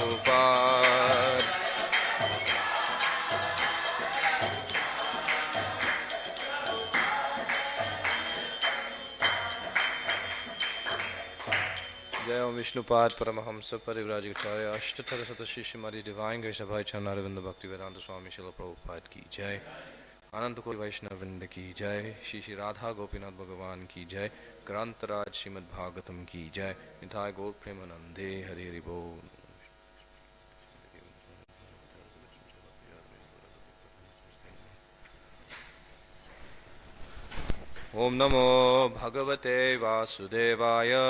Prabhupada. Jai Om Vishnupad Paramahamsa Parivrajacharya Ashtatara Satashi Shrimati Divine Grace of Bhai Charanarinda Bhaktivedanta Swami Srila Prabhupada Ki Jai. Ananta Koti Vaishnavrinda Ki Jai. Shri Shri Radha Gopinath Bhagavan Ki Jai. Grantaraj Srimad Bhagavatam Ki Jai. Nitai Gaur Premanande Hari Hari Bol. Om Namo Bhagavate Vasudevaya.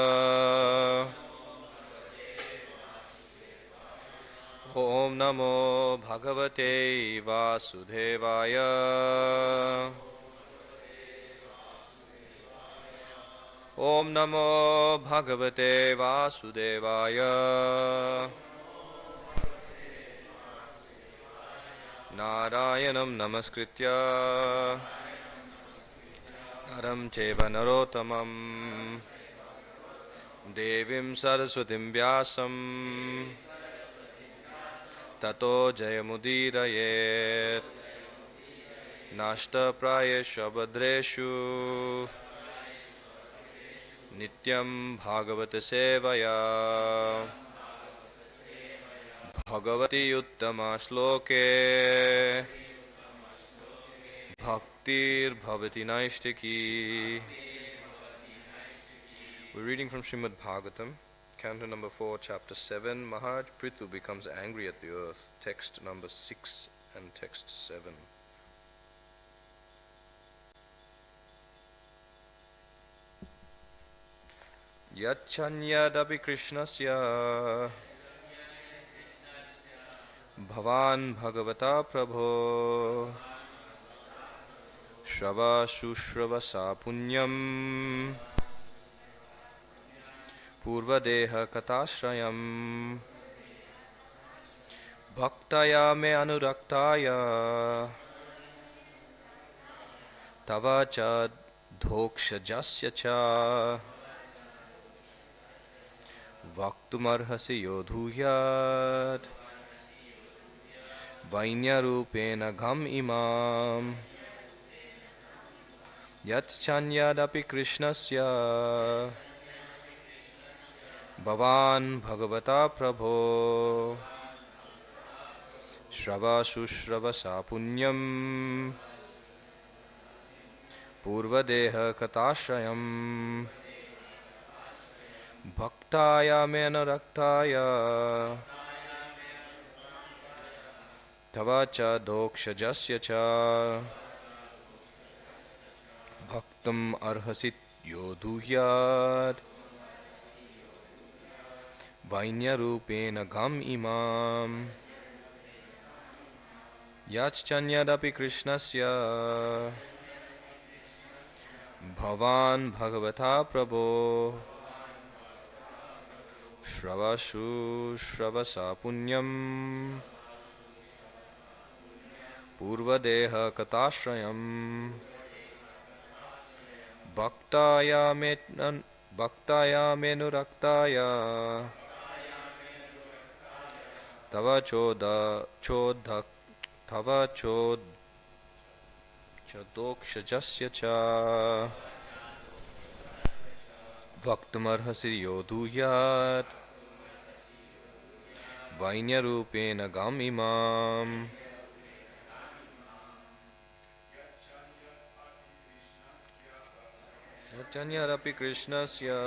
Om Namo Bhagavate Vasudevaya. Om Namo Bhagavate Vasudevaya. Narayanam Namaskritya Naram Cheva Narottamam Devim Saraswatim Vyasam Tato Jayamudirayet Nashta Prayeshu Abhadreshu Nityam Bhagavata Sevaya Bhagavati Uttama Shloke Bhaktir Bhavati Naishtaki. We're reading from Srimad Bhagavatam, Canto number 4, chapter 7. Maharaj Prithu becomes angry at the earth. Text number 6 and text 7. Yachanyadapi Krishnasya Bhavan Bhagavata Prabho Shrava Shushrava Sapunyam Purvadeha Katashrayam Bhaktaya Me Anuraktaya Tavacha Dhokshajasya Cha Vaktumarhasi Yodhuyad Vainyarupena Gham Imam Yatchanyadapi Krishnasya Bhavan Bhagavata Prabho Shrava Shushrava Sapunyam Purvadeha Katashrayam Bhaktaya Menaraktaya Tavacha Dokshajasya Cha Bhaktam Arhasit Yodhuhyad Vainyarupena Gham Imam Yachchanyadapi Krishnasya Bhavan Bhagavata Prabho Shravashu Shravasa Punyam Purvadeha Katashrayam Bhaktaya Menuraktaya Tava Chodha Tava Chodokshajasya Cha Vaktamarhasi Yodhuyat Vainyarupena Gham Imam Yachanyadapi Krishnasya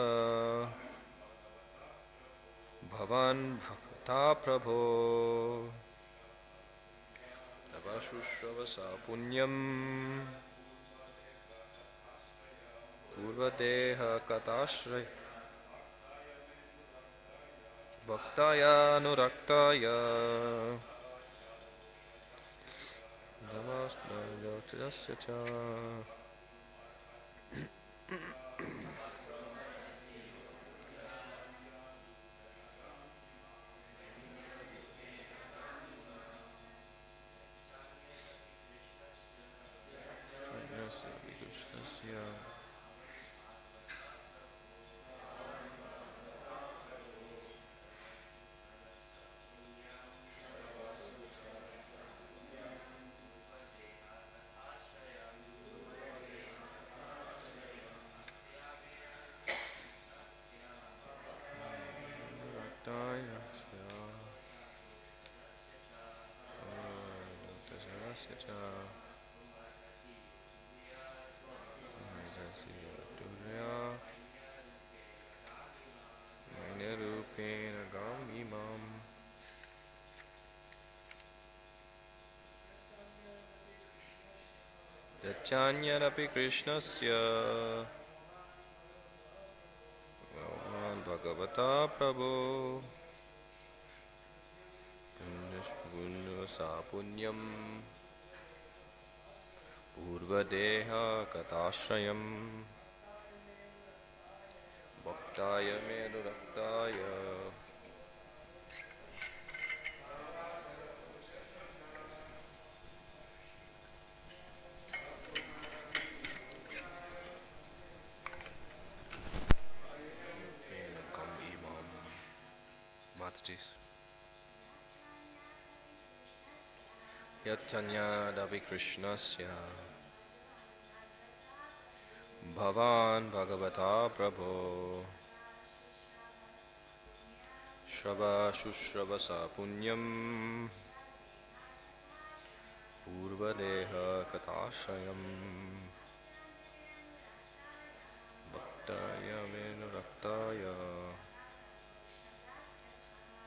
Bhavan Bhakta Prabho Tavashushrava Punyam Purvadeha Katashray Bhaktaya Nuraktaya Dhamasya Cha. Sacha Turya Mainarupena Gamimam Yachanyarapi Krishnasya Bhagavata Prabhu Punyasa Punyam Purvadeha Katashrayam Bhaktaya Menuраktaya Kam Imam Matajis Yatanya Davi Krishnasya Bhavan Bhagavata Prabhu Shrava Shushrava Punyam Purvadeha Katashayam Bhaktaya Menuраktaya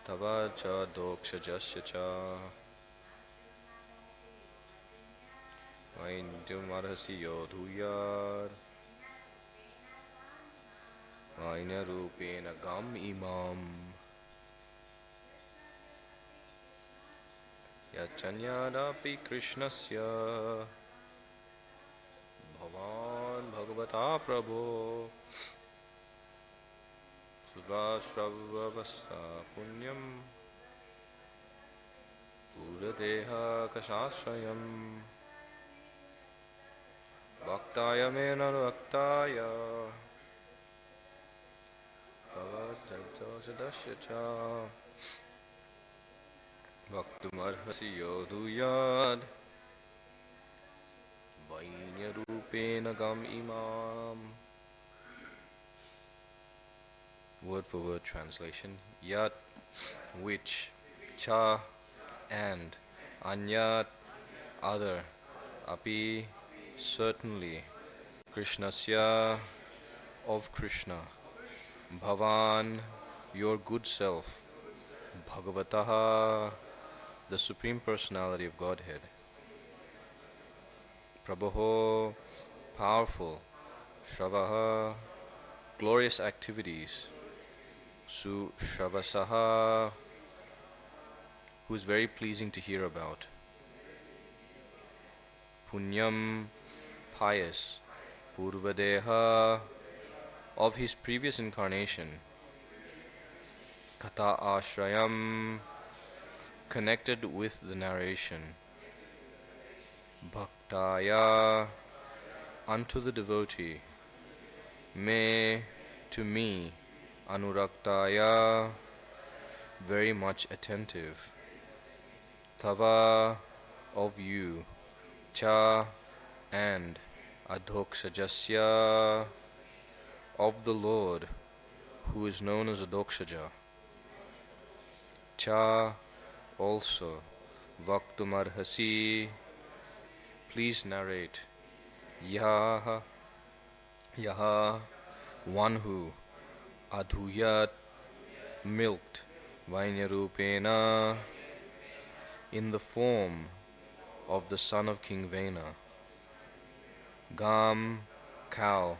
Tavacha Dokshajasya Cha Vaindyumarhasi Yodhuyar Vainarupena Gam Imam Yachanyadapi Krishnasya Bhavan Bhagavata Prabhu Sudvashravavasa Punyam Puradeha Kashashrayam Bhaktaya Menaruktaya Bhavajagdosha Cha Bhaktumarhasi Yodhuyad Vainarupena Gam Imam. Word for word translation. Yat, which, cha, and, anyat, other, api, certainly, Krishnasya, of Krishna, Bhavan, your good self, Bhagavataha, the Supreme Personality of Godhead, Prabho, powerful, Shravaha, glorious activities, Sushavasaha, who is very pleasing to hear about, Punyam, pious, Purvadeha, of his previous incarnation, Kata Ashrayam, connected with the narration, Bhaktaya, unto the devotee, Me, to me, Anuraktaya, very much attentive, Tava, of you, Cha, and, Adhokshajasya, of the Lord, who is known as Adhokshaja, Cha, also, Vaktumarhasi, please narrate, Yaha, Yaha, one who, Adhuyat, milked, Vainarupena, in the form of the son of King Vena, Gam, cow,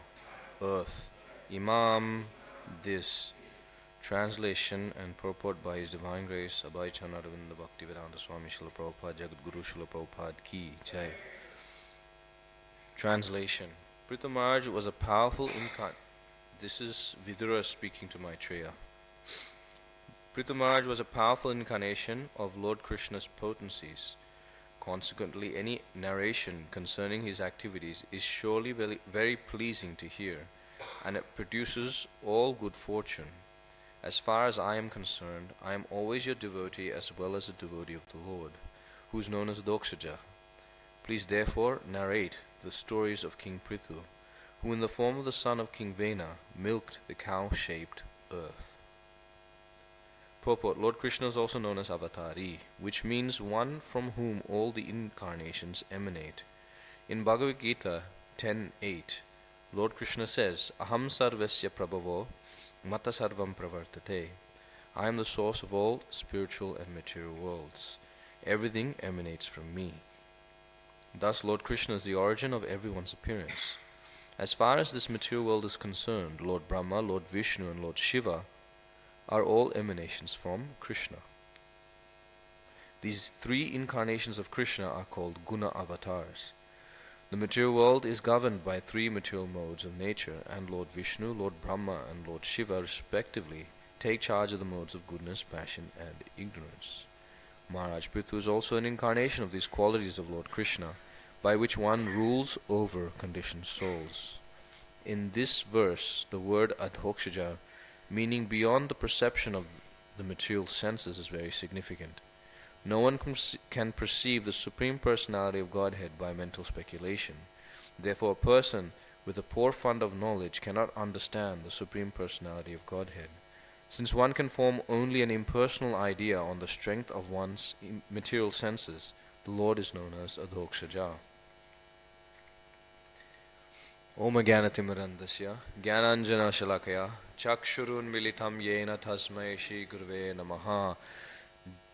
earth, Imam, this. Translation and purport by His Divine Grace Abhay Chanaravinda Bhaktivedanta Swami Srila Prabhupada Jagat Guru Srila Prabhupada Ki Jai. Translation. Pritha Maharaj was a powerful incarnate. This is Vidura speaking to Maitreya. Pritha Maharaj was a powerful incarnation of Lord Krishna's potencies. Consequently, any narration concerning his activities is surely very, very pleasing to hear, and it produces all good fortune. As far as I am concerned, I am always your devotee as well as a devotee of the Lord, who is known as Dokshaja. Please therefore narrate the stories of King Prithu, who in the form of the son of King Vena milked the cow-shaped earth. Purport: Lord Krishna is also known as Avatari, which means one from whom all the incarnations emanate. In Bhagavad Gita 10:8, Lord Krishna says, Aham sarvasya prabhavo mata sarvam pravartate. I am the source of all spiritual and material worlds. Everything emanates from me. Thus, Lord Krishna is the origin of everyone's appearance. As far as this material world is concerned, Lord Brahma, Lord Vishnu, and Lord Shiva are all emanations from Krishna. These three incarnations of Krishna are called Guna avatars. The material world is governed by three material modes of nature, and Lord Vishnu, Lord Brahma, and Lord Shiva respectively take charge of the modes of goodness, passion, and ignorance. Maharaj Prithu is also an incarnation of these qualities of Lord Krishna, by which one rules over conditioned souls. In this verse, the word adhokshaja, meaning beyond the perception of the material senses, is very significant. No one can perceive the Supreme Personality of Godhead by mental speculation. Therefore, a person with a poor fund of knowledge cannot understand the Supreme Personality of Godhead. Since one can form only an impersonal idea on the strength of one's material senses, the Lord is known as Adhokshaja. Om Jnanatimirandasya Jnananjana Shalakaya Chakshurun Militam Yena Tasmai Shri Gurve Namaha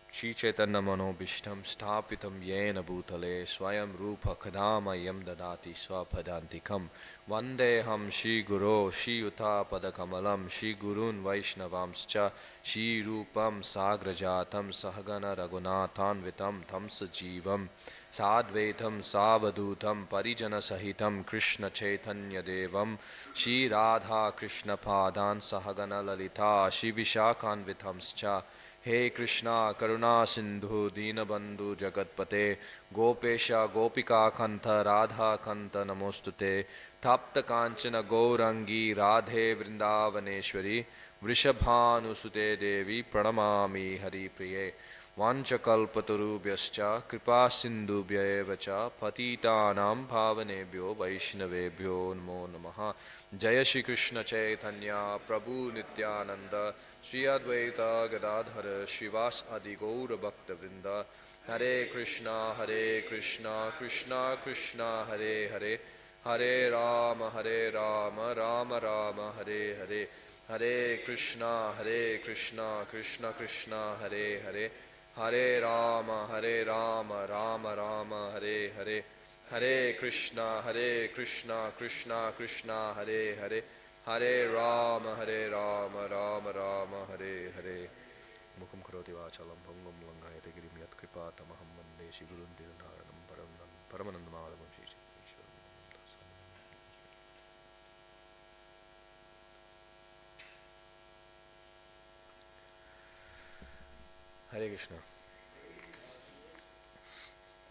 Shri Chaitanya Manobishtam Stapitam Yena Bhutale Swayam Rupa Kadama Yam Dadati Swapadantikam Vandeham Shri Guru Shri Yuta Padakamalam Shri Gurun Vaishnavamscha Shri Rupam Sagrajatam Sahagana Raghunathanvitam Tamsa Jivam Sadvaitam Savadutam Parijana Sahitam Krishna Chaitanya Devam Shri Radha Krishna Padan Sahagana Lalita Shri Vishakhanvitamscha He Krishna Karuna Sindhu Dinabandhu Jagatpate Gopesha Gopika Kantha Radha Kantha Namostute Tapta Kanchana Gaurangi Radhe Vrindavaneshwari Vrishabhanusute Devi Pranamami Hari Priye Vanchakalpatarubhyascha Kripa Sindhubhya eva cha Patitanam Bhavanebhyo Vaishnavebhyo Namo Namaha. Jaya Shri Krishna Chaitanya Prabhu Nityananda Shri Advaita Gadadhara Shivas Adi Gaura Bhakta Vrinda. Hare Krishna Krishna Krishna Hare Hare Hare Rama Rama Rama Hare Hare Hare Krishna Krishna Krishna Hare Hare Hare Rama Rama Rama Hare Hare Hare Krishna Krishna Krishna Hare Hare Hare Rama Rama Rama Hare Hare Mukham karoti vachalam bhangam langayate girim yat kripa tamaham vande Shri Gurun Tirunharanam Paramanandam Madhavam Shri Ishwaram. Hare Krishna.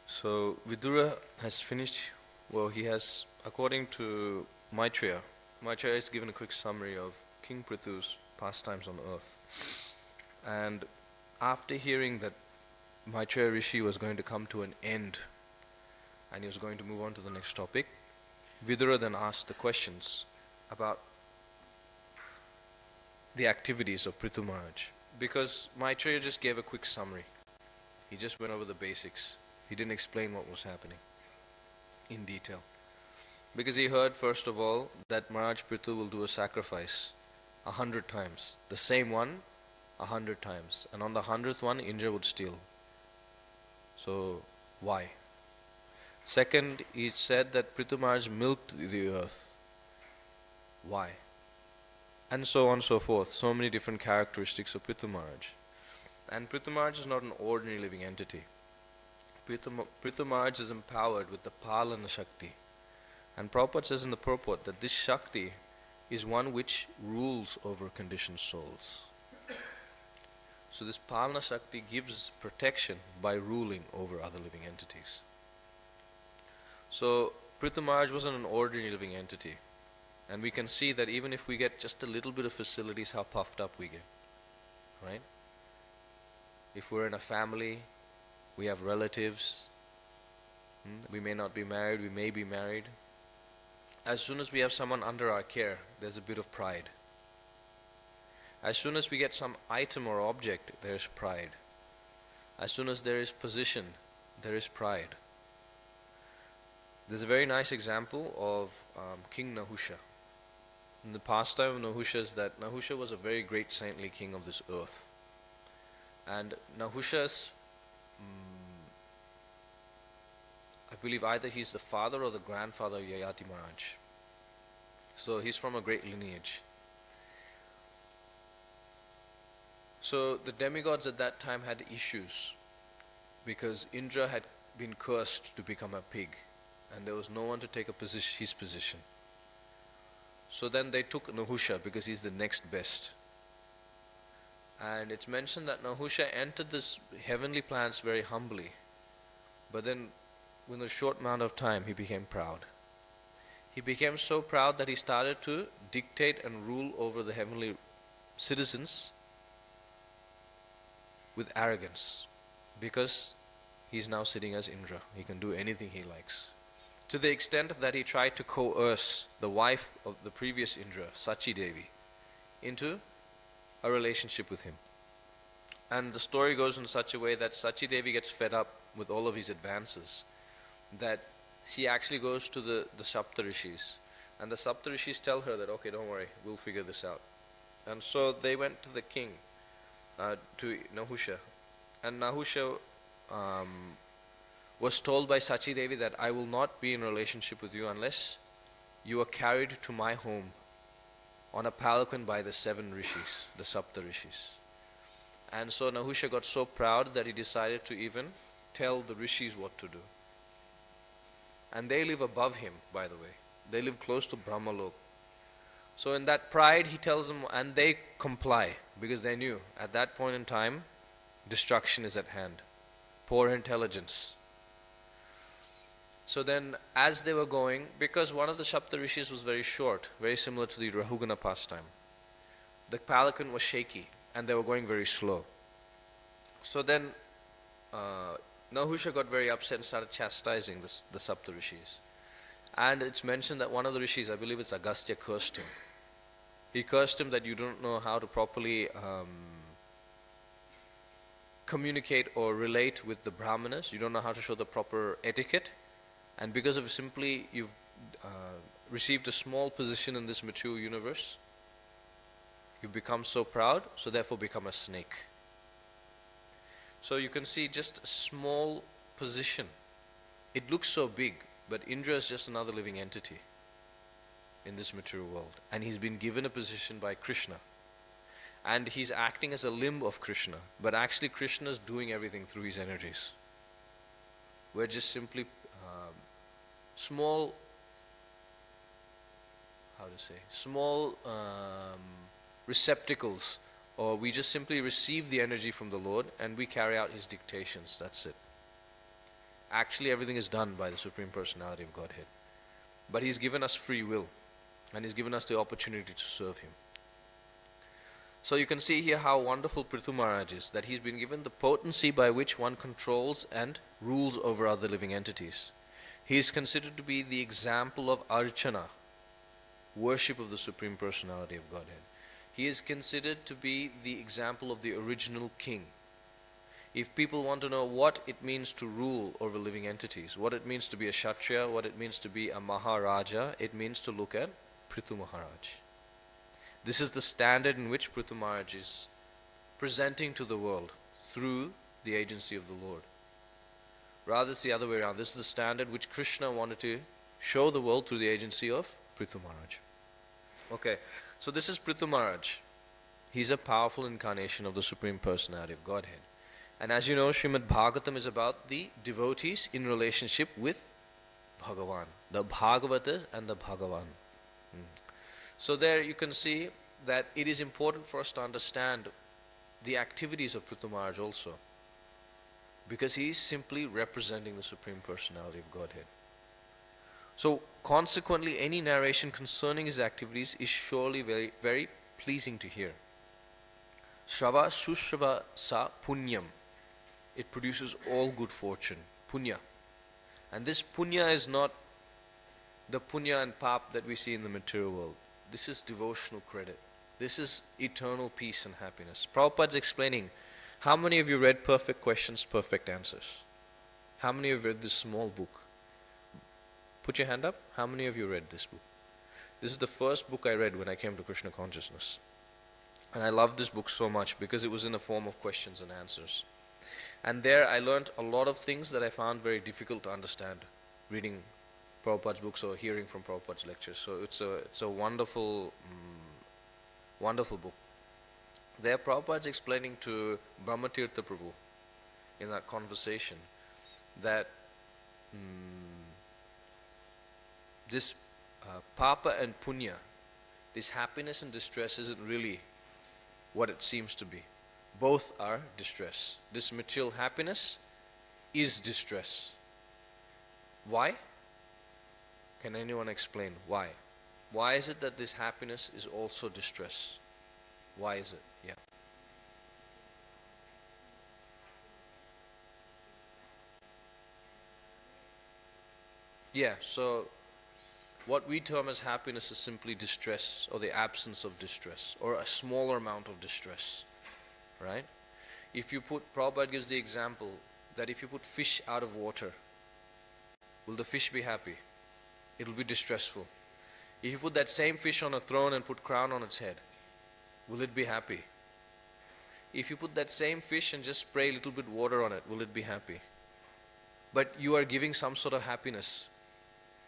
So Vidura has finished, well, he has, according to Maitreya has given a quick summary of King Prithu's pastimes on earth. And after hearing that Maitreya Rishi was going to come to an end and he was going to move on to the next topic, Vidura then asked the questions about the activities of Prithu Maharaj. Because Maitreya just gave a quick summary. He just went over the basics. He didn't explain what was happening in detail. Because he heard, first of all, that Maharaj Prithu will do a sacrifice 100 times. The same one, 100 times. And on the 100th one, Indra would steal. So, why? Second, he said that Prithu Maharaj milked the earth. Why? And so on and so forth. So many different characteristics of Prithu Maharaj. And Prithu Maharaj is not an ordinary living entity. Prithu Maharaj is empowered with the Palana Shakti. And Prabhupada says in the purport that this Shakti is one which rules over conditioned souls. So this Palana Shakti gives protection by ruling over other living entities. So Prithu Maharaj wasn't an ordinary living entity. And we can see that even if we get just a little bit of facilities, how puffed up we get. Right? If we're in a family, we have relatives, we may not be married, we may be married. As soon as we have someone under our care, there's a bit of pride. As soon as we get some item or object, there is pride. As soon as there is position, there is pride. There's a very nice example of King Nahusha. In the pastime of Nahusha is that Nahusha was a very great saintly king of this earth. And Nahusha's, I believe either he's the father or the grandfather of Yayati Maharaj. So he's from a great lineage. So the demigods at that time had issues because Indra had been cursed to become a pig and there was no one to take his position. So then they took Nahusha because he's the next best. And it's mentioned that Nahusha entered this heavenly planets very humbly. But then within a short amount of time he became proud. He became so proud that he started to dictate and rule over the heavenly citizens with arrogance, because he's now sitting as Indra. He can do anything he likes. To the extent that he tried to coerce the wife of the previous Indra, Sachi Devi, into a relationship with him. And the story goes in such a way that Sachi Devi gets fed up with all of his advances, that she actually goes to the Sapta Rishis. And the Sapta Rishis tell her that, okay, don't worry, we'll figure this out. And so they went to the king, to Nahusha. And Nahusha was told by Sachi Devi that I will not be in relationship with you unless you are carried to my home on a palanquin by the 7 rishis, the Sapta Rishis. And so Nahusha got so proud that he decided to even tell the rishis what to do. And they live above him, by the way. They live close to Brahmalok. So in that pride he tells them, and they comply, because they knew at that point in time destruction is at hand. Poor intelligence. So then as they were going, because one of the Sapta Rishis was very short, very similar to the Rahugana pastime, the palanquin was shaky and they were going very slow. So then Nahusha got very upset and started chastising the Sapta Rishis. And it's mentioned that one of the rishis, I believe it's Agastya, cursed him. He cursed him that you don't know how to properly communicate or relate with the Brahmanas. You don't know how to show the proper etiquette. And because of simply you've received a small position in this material universe, you become so proud, so therefore become a snake. So you can see just a small position. It looks so big, but Indra is just another living entity in this material world. And he's been given a position by Krishna. And he's acting as a limb of Krishna. But actually Krishna is doing everything through his energies. We're just simply small receptacles, or we just simply receive the energy from the Lord and we carry out his dictations. That's it. Actually everything is done by the Supreme Personality of Godhead. But he's given us free will and he's given us the opportunity to serve him. So you can see here how wonderful Prithu Maharaj is, that he's been given the potency by which one controls and rules over other living entities. He is considered to be the example of Archana, worship of the Supreme Personality of Godhead. He is considered to be the example of the original king. If people want to know what it means to rule over living entities, what it means to be a Kshatriya, what it means to be a Maharaja, it means to look at Prithu Maharaj. This is the standard in which Prithu Maharaj is presenting to the world through the agency of the Lord. Rather, it's the other way around. This is the standard which Krishna wanted to show the world through the agency of Prithu Maharaj. Okay, so this is Prithu Maharaj. He's a powerful incarnation of the Supreme Personality of Godhead. And as you know, Srimad Bhagavatam is about the devotees in relationship with Bhagavan, the Bhagavatas and the Bhagavan. So there you can see that it is important for us to understand the activities of Prithu Maharaj also, because he is simply representing the Supreme Personality of Godhead. So consequently, any narration concerning his activities is surely very, very pleasing to hear. Shrava Sushrava Sa Punyam. It produces all good fortune, punya. And this punya is not the punya and pap that we see in the material world. This is devotional credit. This is eternal peace and happiness. Prabhupada's explaining, how many of you read Perfect Questions, Perfect Answers? How many of you read this small book? Put your hand up. How many of you read this book? This is the first book I read when I came to Krishna consciousness. And I loved this book so much because it was in the form of questions and answers. And there I learned a lot of things that I found very difficult to understand reading Prabhupada's books or hearing from Prabhupada's lectures. So it's a wonderful, wonderful book. There Prabhupada's explaining to Brahmatirtha Prabhu in that conversation that this papa and punya, this happiness and distress isn't really what it seems to be. Both are distress. This material happiness is distress. Why? Can anyone explain why? Why is it that this happiness is also distress? Why is it? Yeah. Yeah, so what we term as happiness is simply distress or the absence of distress or a smaller amount of distress, right? If you put, Prabhupada gives the example that if you put fish out of water, will the fish be happy? It will be distressful. If you put that same fish on a throne and put crown on its head, will it be happy? If you put that same fish and just spray a little bit water on it, will it be happy? But you are giving some sort of happiness.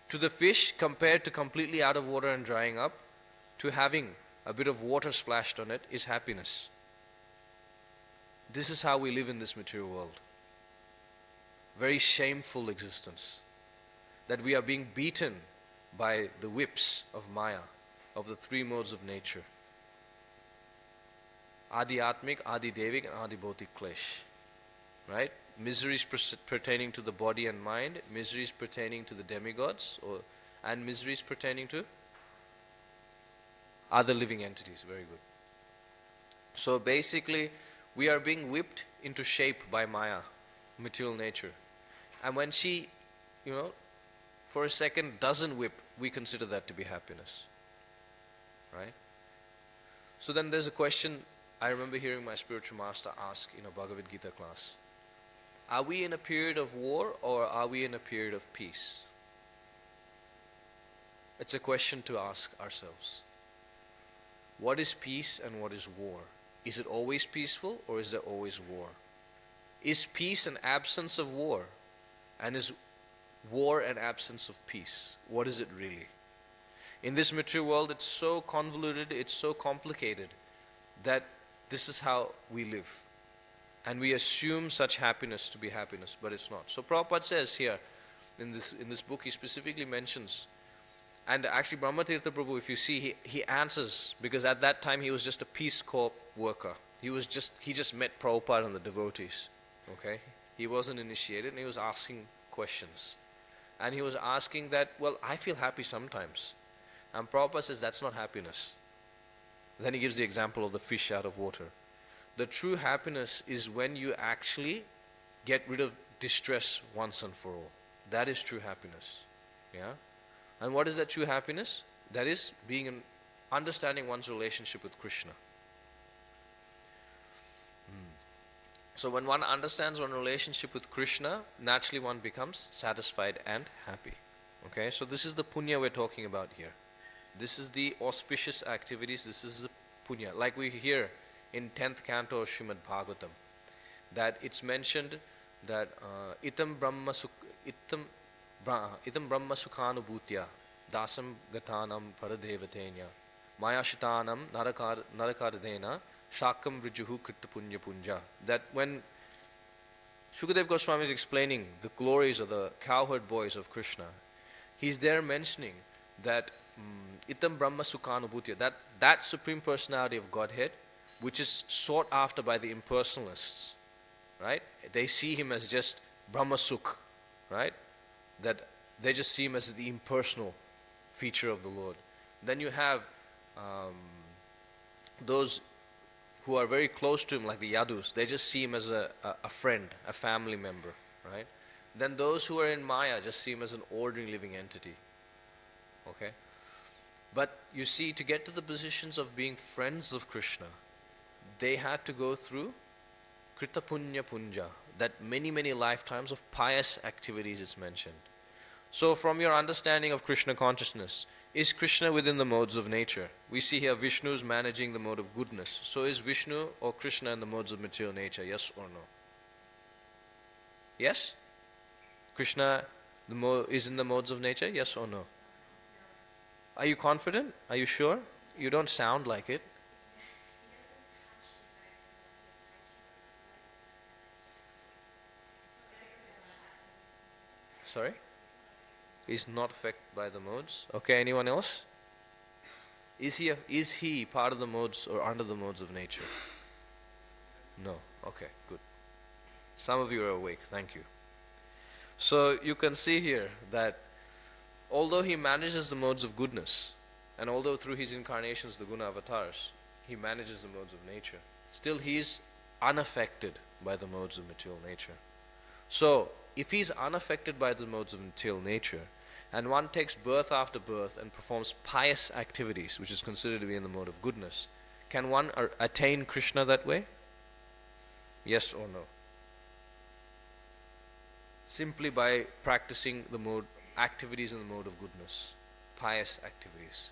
To the fish, compared to completely out of water and drying up, to having a bit of water splashed on it is happiness. This is how we live in this material world. Very shameful existence. That we are being beaten by the whips of Maya, of the three modes of nature. Adi Atmik, Adi Devik, and Adi Bhautik Klesh. Right? Miseries pertaining to the body and mind, miseries pertaining to the demigods, and miseries pertaining to other living entities. Very good. So basically, we are being whipped into shape by Maya, material nature. And when she, for a second doesn't whip, we consider that to be happiness. Right? So then there's a question I remember hearing my spiritual master ask in a Bhagavad Gita class. Are we in a period of war or are we in a period of peace? It's a question to ask ourselves. What is peace and what is war? Is it always peaceful or is there always war? Is peace an absence of war? And is war an absence of peace? What is it really? In this material world, it's so convoluted, it's so complicated that this is how we live. And we assume such happiness to be happiness, but it's not. So Prabhupada says here, in this book, he specifically mentions, and actually Brahmatirtha Prabhu, if you see, he answers, because at that time he was just a Peace Corps worker. He just met Prabhupada and the devotees. Okay? He wasn't initiated, and he was asking questions. And he was asking that, well, I feel happy sometimes. And Prabhupada says, that's not happiness. Then he gives the example of the fish out of water. The true happiness is when you actually get rid of distress once and for all. That is true happiness. Yeah? And what is that true happiness? That is understanding one's relationship with Krishna. So when one understands one's relationship with Krishna, naturally one becomes satisfied and happy. Okay? So this is the punya we're talking about here. This is the auspicious activities. This is the punya. Like we hear in 10th canto of Srimad Bhagavatam, that it's mentioned that itam brahma sukhanubhutya dasam gatanam paradevatenya mayashitanam narakardena shakam vrijuhu kritta punya punja. That when Shukadev Goswami is explaining the glories of the cowherd boys of Krishna, he's there mentioning that itam brahma sukhanubhutya, that Supreme Personality of Godhead, which is sought after by the impersonalists, right? They see him as just Brahma Sukh, right? That they just see him as the impersonal feature of the Lord. Then you have those who are very close to him, like the Yadus. They just see him as a friend, a family member, right? Then those who are in Maya just see him as an ordinary living entity, okay? But you see, to get to the positions of being friends of Krishna, they had to go through Krita Punya Punja, that many lifetimes of pious activities is mentioned. So from your understanding of Krishna consciousness, is Krishna within the modes of nature? We see here Vishnu is managing the mode of goodness. So is Vishnu or Krishna in the modes of material nature, yes or no? Yes? Krishna is in the modes of nature, yes or no? Are you confident? Are you sure? You don't sound like it. Sorry? Is not affected by the modes. Okay, anyone else? Is he part of the modes or under the modes of nature? No. Okay, good. Some of you are awake. Thank you. So you can see here that although he manages the modes of goodness, and although through his incarnations, the guna avatars, he manages the modes of nature, still he is unaffected by the modes of material nature. So if he is unaffected by the modes of material nature, and one takes birth after birth and performs pious activities, which is considered to be in the mode of goodness, can one attain Krishna that way? Yes or no? Simply by practicing the mode, activities in the mode of goodness, pious activities.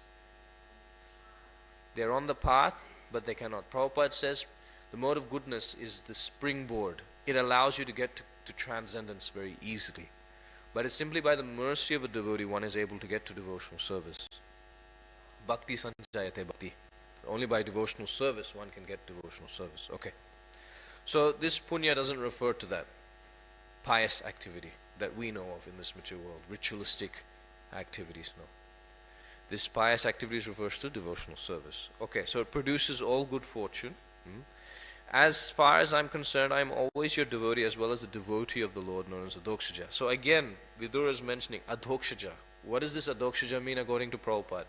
They are on the path, but they cannot. Prabhupada says the mode of goodness is the springboard. It allows you to get to transcendence very easily. But it's simply by the mercy of a devotee one is able to get to devotional service. Bhakti sanjayate bhakti. Only by devotional service one can get devotional service. Okay. So this punya doesn't refer to that pious activity that we know of in this material world, ritualistic activities, no. This pious activities refers to devotional service. Okay, so it produces all good fortune. As far as I'm concerned, I'm always your devotee as well as a devotee of the Lord known as Adhokshaja. So again, Vidura is mentioning Adhokshaja. What does this Adhokshaja mean according to Prabhupada?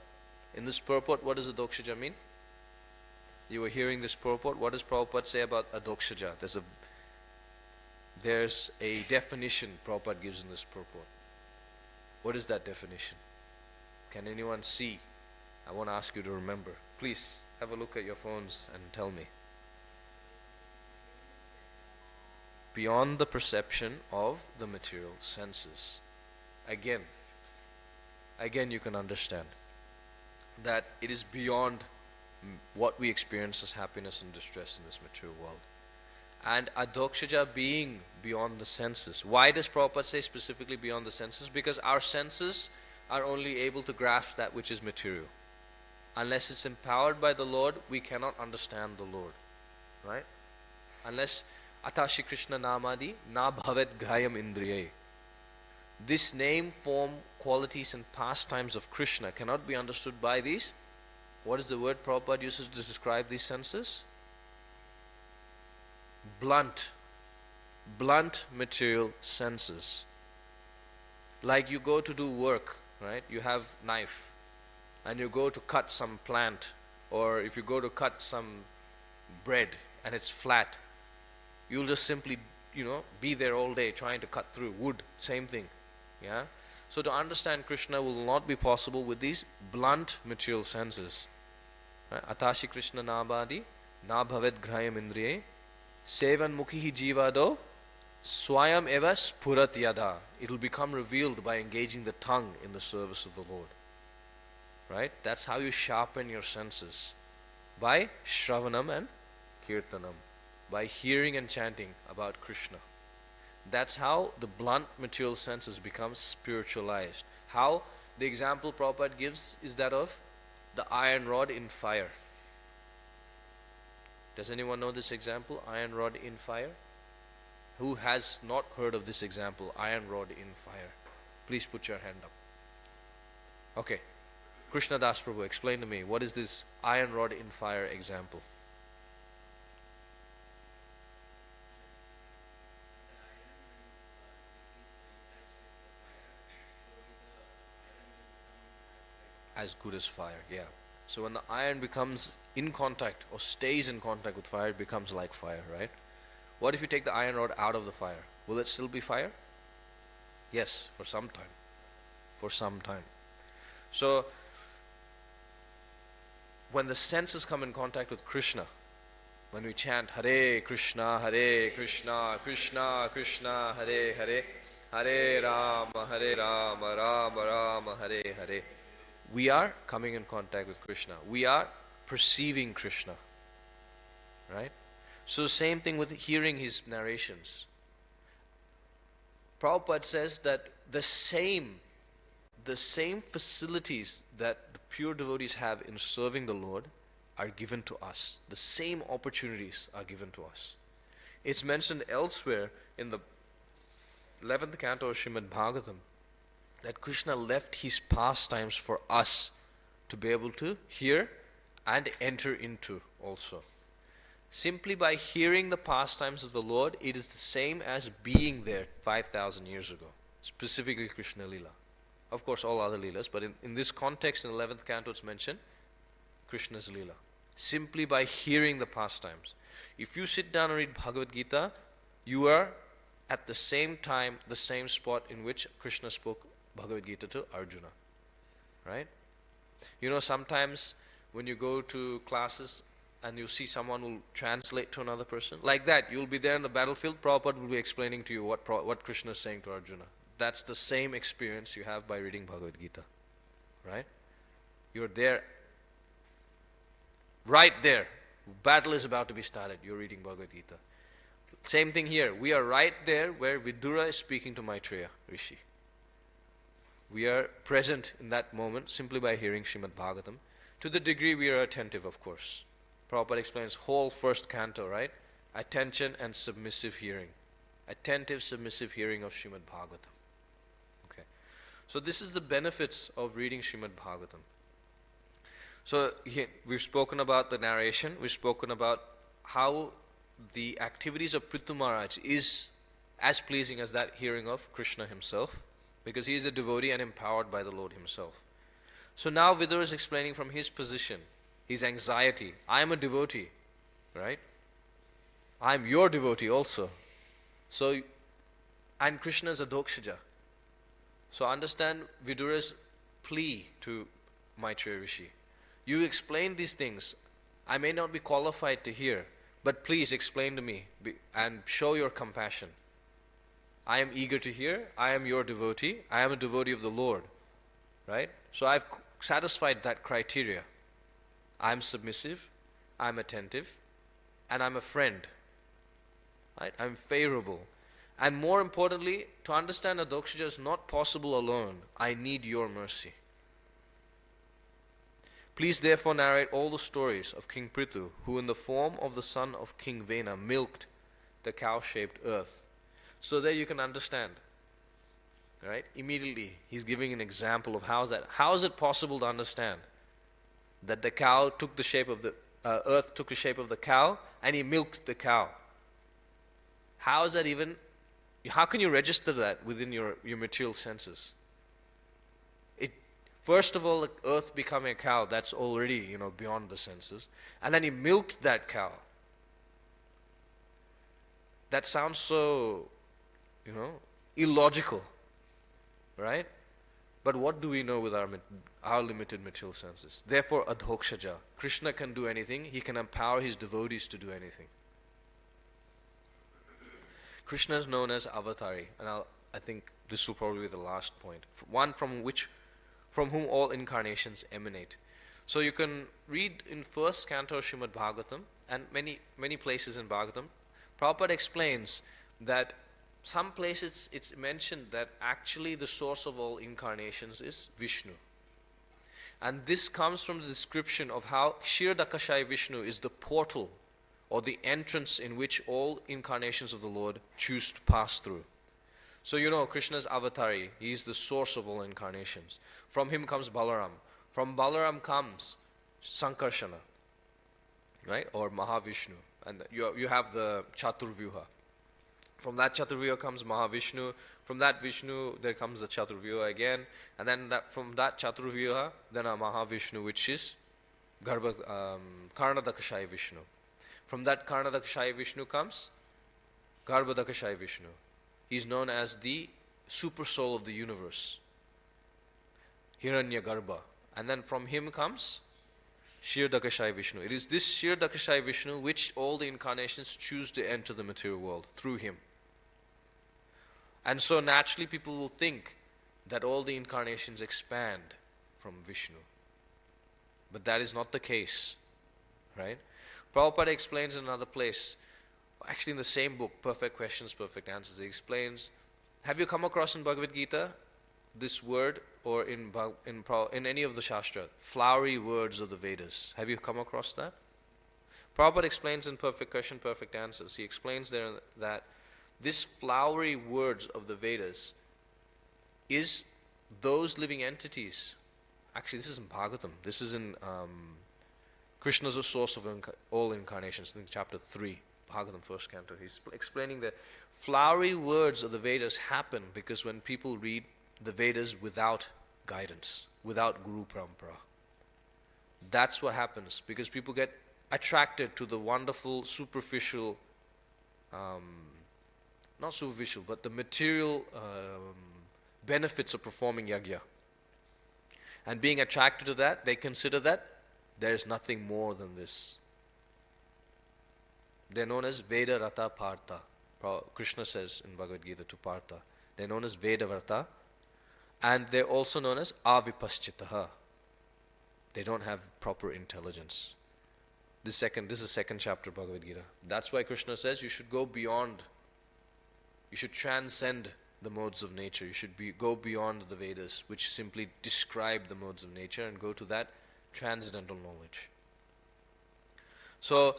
In this purport, what does Adhokshaja mean? You were hearing this purport. What does Prabhupada say about Adhokshaja? There's a definition Prabhupada gives in this purport. What is that definition? Can anyone see? I want to ask you to remember. Please have a look at your phones and tell me. Beyond the perception of the material senses. Again you can understand that it is beyond what we experience as happiness and distress in this material world. And Adhokshaja being beyond the senses. Why does Prabhupada say specifically beyond the senses? Because our senses are only able to grasp that which is material. Unless it's empowered by the Lord, we cannot understand the Lord. Right? Unless Atashi Krishna Namadi na bhavet ghayam indriye. This name, form, qualities and pastimes of Krishna cannot be understood by these. What is the word Prabhupada uses to describe these senses? Blunt material senses. Like you go to do work, right? You have knife and you go to cut some plant, or if you go to cut some bread and it's flat, you'll just simply, be there all day trying to cut through wood. Same thing. Yeah. So to understand Krishna will not be possible with these blunt material senses. Right? Atashi Krishna Nabadi na bhavet grahayam indriye sevan mukhihi jivado swayam eva spurat yada. It will become revealed by engaging the tongue in the service of the Lord. Right? That's how you sharpen your senses. By shravanam and kirtanam. By hearing and chanting about Krishna. That's how the blunt material senses become spiritualized. How the example Prabhupada gives is that of the iron rod in fire. Does anyone know this example, iron rod in fire? Who has not heard of this example, iron rod in fire? Please put your hand up. Okay. Krishna Das Prabhu, explain to me, what is this iron rod in fire example? As good as fire, yeah. So when the iron becomes in contact or stays in contact with fire, it becomes like fire, right? What if you take the iron rod out of the fire? Will it still be fire? Yes, for some time. For some time. So when the senses come in contact with Krishna, when we chant Hare Krishna, Krishna Krishna, Hare Hare, Hare Rama, Rama Rama, Hare Hare, we are coming in contact with Krishna. We are perceiving Krishna. Right? So same thing with hearing his narrations. Prabhupada says that the same facilities that the pure devotees have in serving the Lord are given to us. The same opportunities are given to us. It's mentioned elsewhere in the 11th canto of Srimad Bhagavatam that Krishna left his pastimes for us to be able to hear and enter into also. Simply by hearing the pastimes of the Lord, it is the same as being there 5,000 years ago, specifically Krishna Leela. Of course, all other Leelas, but in this context, in 11th canto, it's mentioned Krishna's Leela. Simply by hearing the pastimes. If you sit down and read Bhagavad Gita, you are at the same time, the same spot in which Krishna spoke Bhagavad Gita to Arjuna. Right? You know, sometimes when you go to classes and you see someone who will translate to another person, like that, you'll be there in the battlefield, Prabhupada will be explaining to you what Krishna is saying to Arjuna. That's the same experience you have by reading Bhagavad Gita. Right? You're there, right there. Battle is about to be started. You're reading Bhagavad Gita. Same thing here. We are right there where Vidura is speaking to Maitreya Rishi. We are present in that moment simply by hearing Srimad Bhagavatam. To the degree we are attentive, of course. Prabhupada explains whole first canto, right? Attention and submissive hearing. Attentive, submissive hearing of Srimad Bhagavatam. Okay. So this is the benefits of reading Srimad Bhagavatam. So here, we've spoken about the narration. We've spoken about how the activities of Prithu Maharaj is as pleasing as that hearing of Krishna himself, because he is a devotee and empowered by the Lord himself. So now Vidura is explaining from his position, his anxiety. I am a devotee, right? I am your devotee also. So, and Krishna is a Dokshaja. So understand Vidura's plea to Maitreya Rishi. You explain these things. I may not be qualified to hear, but please explain to me and show your compassion. I am eager to hear. I am your devotee. I am a devotee of the Lord. Right? So I've satisfied that criteria. I'm submissive, I'm attentive, and I'm a friend. Right? I'm favorable. And more importantly, to understand a Dokshaja is not possible alone. I need your mercy. Please therefore narrate all the stories of King Prithu, who in the form of the son of King Vena milked the cow-shaped earth. So there you can understand. Right? Immediately, he's giving an example of how is it possible to understand that the cow took the shape of the earth took the shape of the cow and he milked the cow. How is that even? How can you register that within your material senses? First of all, the earth becoming a cow, that's already, beyond the senses. And then he milked that cow. That sounds so, illogical, right? But what do we know with our limited material senses? Therefore, Adhokshaja. Krishna can do anything. He can empower his devotees to do anything. Krishna is known as Avatari. And I think this will probably be the last point. One from whom all incarnations emanate. So you can read in first canto of Srimad Bhagavatam and many places in Bhagavatam, Prabhupada explains that some places it's mentioned that actually the source of all incarnations is Vishnu. And this comes from the description of how Kshiradakashayi Vishnu is the portal or the entrance in which all incarnations of the Lord choose to pass through. So Krishna's Avatari, he is the source of all incarnations. From him comes Balaram. From Balaram comes Sankarsana, right? Or Mahavishnu. And you have the Chaturvyuha. From that Chaturvyuha comes Mahavishnu. From that Vishnu, there comes the Chaturvyuha again. And then from that Chaturvyuha, then a Mahavishnu, which is Karnadakashayi Vishnu. From that Karnadakashayi Vishnu comes Garbhadakashayi Vishnu. He is known as the super soul of the universe, Hiranyagarbha. And then from him comes Kshirdakashayi Vishnu. It is this Kshirdakashayi Vishnu which all the incarnations choose to enter the material world through him. And so naturally people will think that all the incarnations expand from Vishnu. But that is not the case, right? Prabhupada explains in another place, actually in the same book, Perfect Questions, Perfect Answers, he explains, have you come across in Bhagavad Gita this word, or in any of the Shastra, flowery words of the Vedas? Have you come across that? Prabhupada explains in Perfect Question, Perfect Answers, he explains there that this flowery words of the Vedas is those living entities. Actually, this is in Bhagavatam. This is in Krishna's the source of all incarnations, in chapter 3, Bhagavatam, first canto. He's explaining that flowery words of the Vedas happen because when people read the Vedas without guidance, without Guru Parampara. That's what happens, because people get attracted to the wonderful, superficial, not superficial, but the material benefits of performing yajna. And being attracted to that, they consider that there is nothing more than this. They're known as Veda Rata Partha. Krishna says in Bhagavad Gita to Partha. They're known as Veda Vrata. And they're also known as Avipaschitaha. They don't have proper intelligence. This is the second chapter of Bhagavad Gita. That's why Krishna says you should go beyond. You should transcend the modes of nature. You should go beyond the Vedas, which simply describe the modes of nature, and go to that transcendental knowledge. So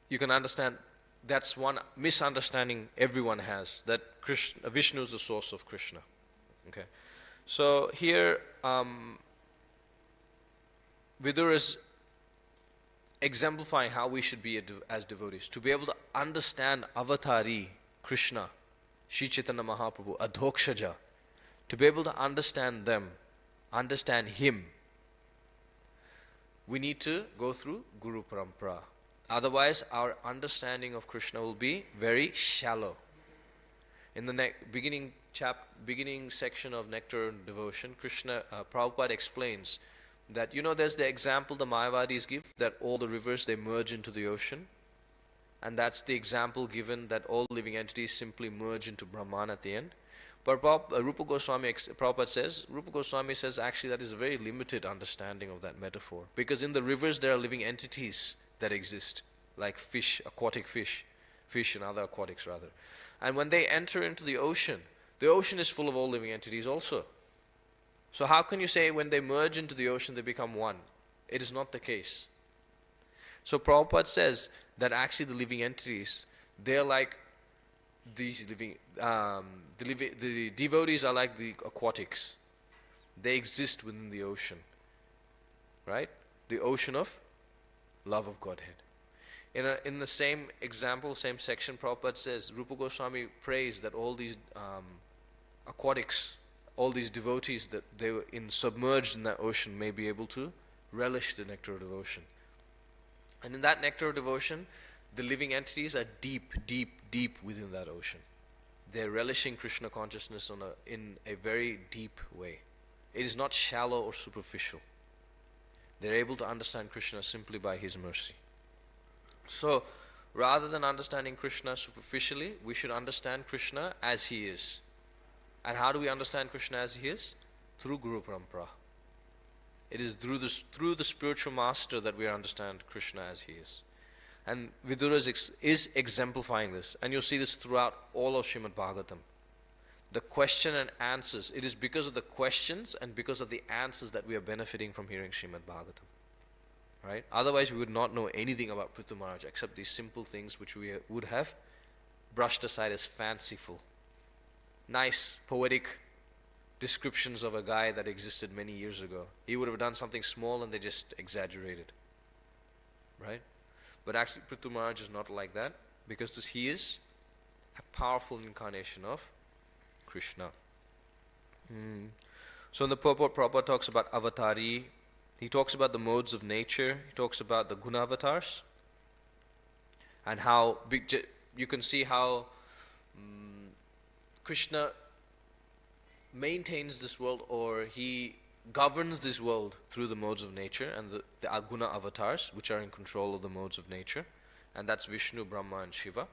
you can understand that's one misunderstanding everyone has, that Vishnu is the source of Krishna. Okay, so here Vidura is exemplifying how we should be as devotees, to be able to understand Avatari Krishna, Shri Chaitanya Mahaprabhu, Adhokshaja, to be able to understand them, understand him, we need to go through Guru Parampara. Otherwise, our understanding of Krishna will be very shallow. In the beginning section of Nectar and Devotion, Prabhupada explains that, there's the example the Mayavadis give, that all the rivers, they merge into the ocean. And that's the example given, that all living entities simply merge into Brahman at the end. But Rupa Goswami, Prabhupada says actually that is a very limited understanding of that metaphor. Because in the rivers there are living entities that exist, like fish, aquatic fish and other aquatics rather. And when they enter into the ocean is full of all living entities also. So how can you say when they merge into the ocean they become one? It is not the case. So Prabhupada says that actually the living entities, they're like these living, the devotees are like the aquatics. They exist within the ocean, right? The ocean of love of Godhead. In the same example, same section, Prabhupada says, Rupa Goswami prays that all these aquatics, all these devotees, that they were submerged in that ocean may be able to relish the nectar of devotion. And in that nectar of devotion, the living entities are deep, deep, deep within that ocean. They're relishing Krishna consciousness in a very deep way. It is not shallow or superficial. They're able to understand Krishna simply by his mercy. So, rather than understanding Krishna superficially, we should understand Krishna as he is. And how do we understand Krishna as he is? Through Guru Parampara. It is through the spiritual master that we understand Krishna as he is. And Vidura is exemplifying this. And you'll see this throughout all of Srimad Bhagavatam. The question and answers. It is because of the questions and because of the answers that we are benefiting from hearing Srimad Bhagavatam. Right? Otherwise we would not know anything about Prithu Maharaj except these simple things which we would have brushed aside as fanciful. Nice, poetic descriptions of a guy that existed many years ago. He would have done something small and they just exaggerated. Right? But actually Prithu Maharaj is not like that, because he is a powerful incarnation of Krishna. So in the purport, Prabhupada talks about avatari. He talks about the modes of nature. He talks about the guna avatars. And how you can see how Krishna maintains this world, or he governs this world through the modes of nature and the Aguna avatars, which are in control of the modes of nature, and that's Vishnu, Brahma, and Shiva.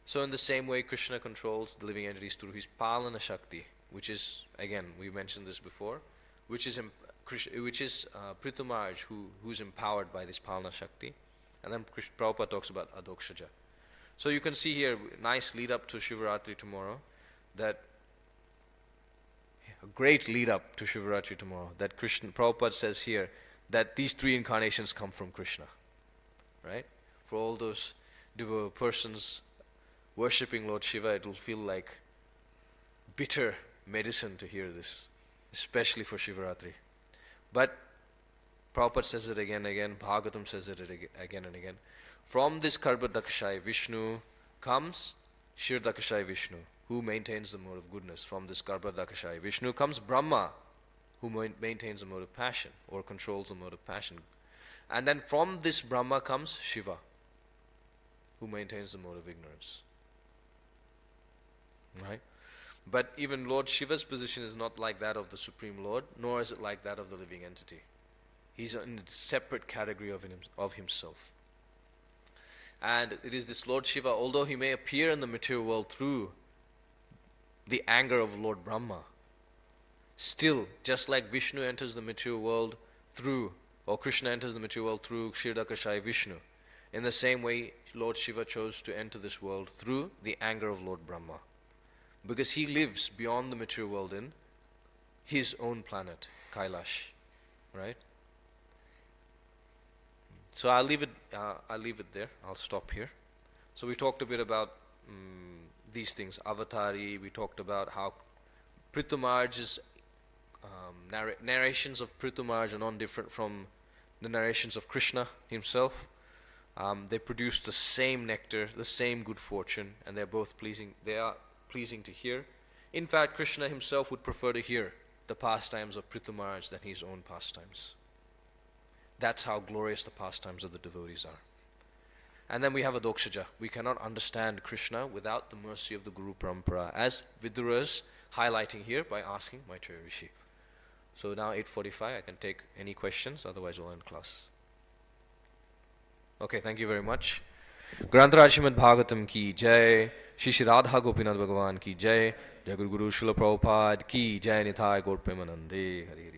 So in the same way, Krishna controls the living entities through his Palana Shakti, which is, again, we mentioned this before, which is Prithumarj, who's empowered by this Palana Shakti. And then Prabhupada talks about Adokshaja. So you can see here, nice lead up to Shivaratri tomorrow, that a great lead up to Shivaratri tomorrow, that Prabhupada says here that these three incarnations come from Krishna, right? For all those persons worshipping Lord Shiva, it will feel like bitter medicine to hear this, especially for Shivaratri. But Prabhupada says it again and again, Bhagavatam says it again and again. From this Karbadakashai Vishnu comes Shirdakashai Vishnu, who maintains the mode of goodness. From this Karbadakashai Vishnu comes Brahma, who maintains the mode of passion, or controls the mode of passion. And then from this Brahma comes Shiva, who maintains the mode of ignorance. Right? But even Lord Shiva's position is not like that of the Supreme Lord, nor is it like that of the living entity. He's in a separate category of himself. And it is this Lord Shiva, although he may appear in the material world through the anger of Lord Brahma, still, just like Vishnu enters the material world through, or Krishna enters the material world through Kshirdakashai Vishnu, in the same way Lord Shiva chose to enter this world through the anger of Lord Brahma. Because he lives beyond the material world in his own planet, Kailash, right? So I'll leave it there. I'll stop here. So we talked a bit about these things, Avatari. We talked about how Prithumarj's narrations of Prithumarj are not different from the narrations of Krishna himself. They produce the same nectar, the same good fortune, and they're both pleasing. They are pleasing to hear. In fact, Krishna himself would prefer to hear the pastimes of Prithumarj than his own pastimes. That's how glorious the pastimes of the devotees are. And then we have Adokshaja. We cannot understand Krishna without the mercy of the Guru Parampara, as Vidura is highlighting here by asking Maitreya Rishi. So now 8:45, I can take any questions, otherwise we'll end class. Okay, thank you very much. Grantaraj Srimad Bhagavatam ki jai, Shri Radha Gopinath Bhagavan ki jai, Jai Guru Guru Srila Prabhupada ki jai, Nithai Gaur Premanande, Hari Hari.